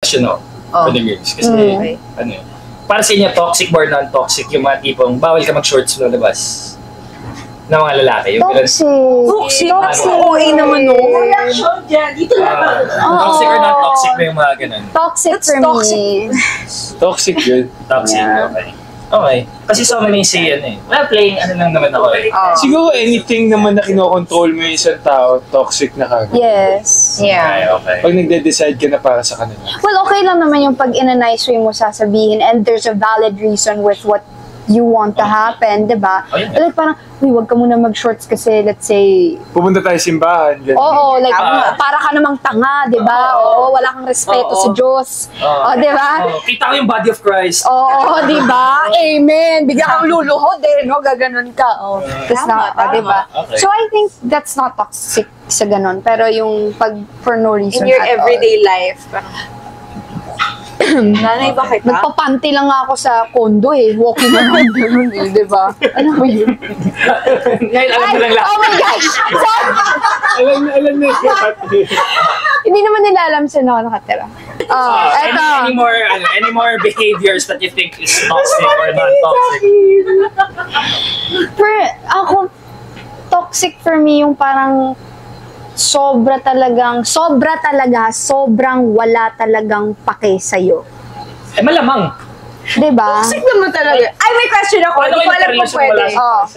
question no, for the girls. Kasi, ano yun, para sa inyo, toxic or non-toxic yung mga tipong bawal ka mag-shorts mo labas na mga lalaki. Yung Toxic. OA naman no. Reaction dyan. Dito lang. toxic or non-toxic ba yung mga ganun? Toxic for me. Toxic yun. Toxic, okay. Okay. Kasi so many say yan eh. Well, playing ano lang naman ako eh. Siguro anything naman na kinokontrol mo yung isang tao, toxic na kagad. Yes. Okay, okay. Pag nagde-decide ka na para sa kanila. Well, okay lang naman yung pag in a nice way mo sasabihin and there's a valid reason with what you want to happen, diba? Oh, yeah. Like parang, uy, wag ka muna mag-shorts kasi let's say, Pupunta tayo simbahan. Ganun. oo, like, para ka namang tanga, diba? Oo, wala kang respeto sa Diyos. Diba? Kita ko yung body of Christ. Oo, diba? Amen. Bigla kang luluhod eh, no? Gaganon ka. That's not, diba? Okay. So I think that's not toxic sa ganon. Pero yung pag for no reason In your at all. everyday life. Nanay, bakit ka? Nagpapanty lang ako sa condo eh. Walking around ganun eh, diba? Ano ba yun? Ngayon, alam mo lang lahat. Oh my gosh! Sorry! Alam na yun. Hindi naman nila alam saan ako nakatira. Eto. Any more behaviors that you think is toxic or non-toxic? Ako, toxic for me yung parang sobrang wala talagang pake sa'yo. Eh, malamang. Diba? Toxic naman talaga. Ay, may question ako. Hindi ko alam kung pwede.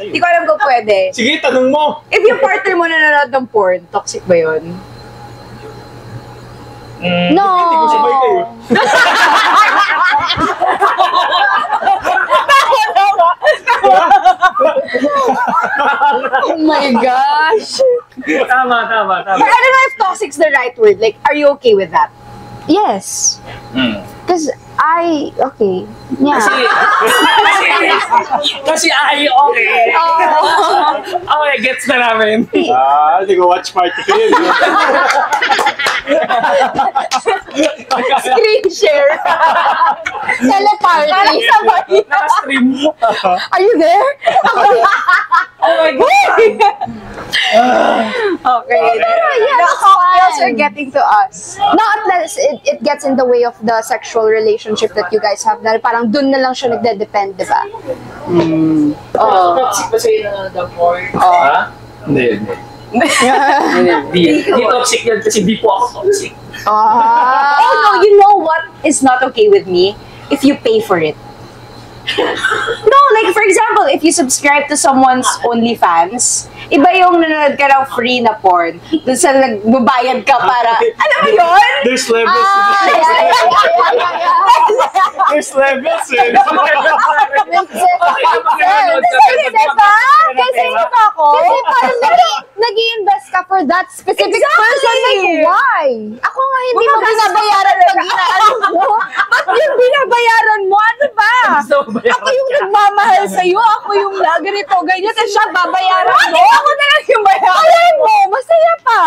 Hindi ko alam kung pwede. Sige, tanong mo. If yung partner mo nanonood ng porn, toxic ba yun? No! Hindi ko sabay kayo. Oh my gosh! Tama. But I don't know if toxic's the right word. Like, are you okay with that? Yes. Because okay. Yeah. Kasi okay. Okay, gets na namin. Hindi ko watch party ko yun. Screen share. Teleparty. Parang sabay. Naka-stream. Are you there? Oh my God. Okay. yeah, The that's cocktails fine. are getting to us. Not unless it gets in the way of the sexual relationship that you guys have. Dahil parang dun na lang siya nagde-depend, di ba? Toxic ba sa'yo na the porn? Ha? Hindi. Hindi toxic yan kasi di po ako toxic. Oh no, you know what is not okay with me? If you pay for it. No, like for example, if you subscribe to someone's OnlyFans, iba yung nanonood ka ng free na porn, dun sa nagbabayad ka para, alam mo yun? There's levels. There's levels eh. Kasi ako, kasi parang nag-i-invest ka for that specific person. Like, why? Ako nga hindi mo binabayaran pag inaano mo. Ba't yung binabayaran mo? Ano ba? Ako yung nagmamahal sa'yo. Ako yung ganito, ganyan. Tapos siya babayaran mo. Ako na lang yung bayaran mo. Masaya pa.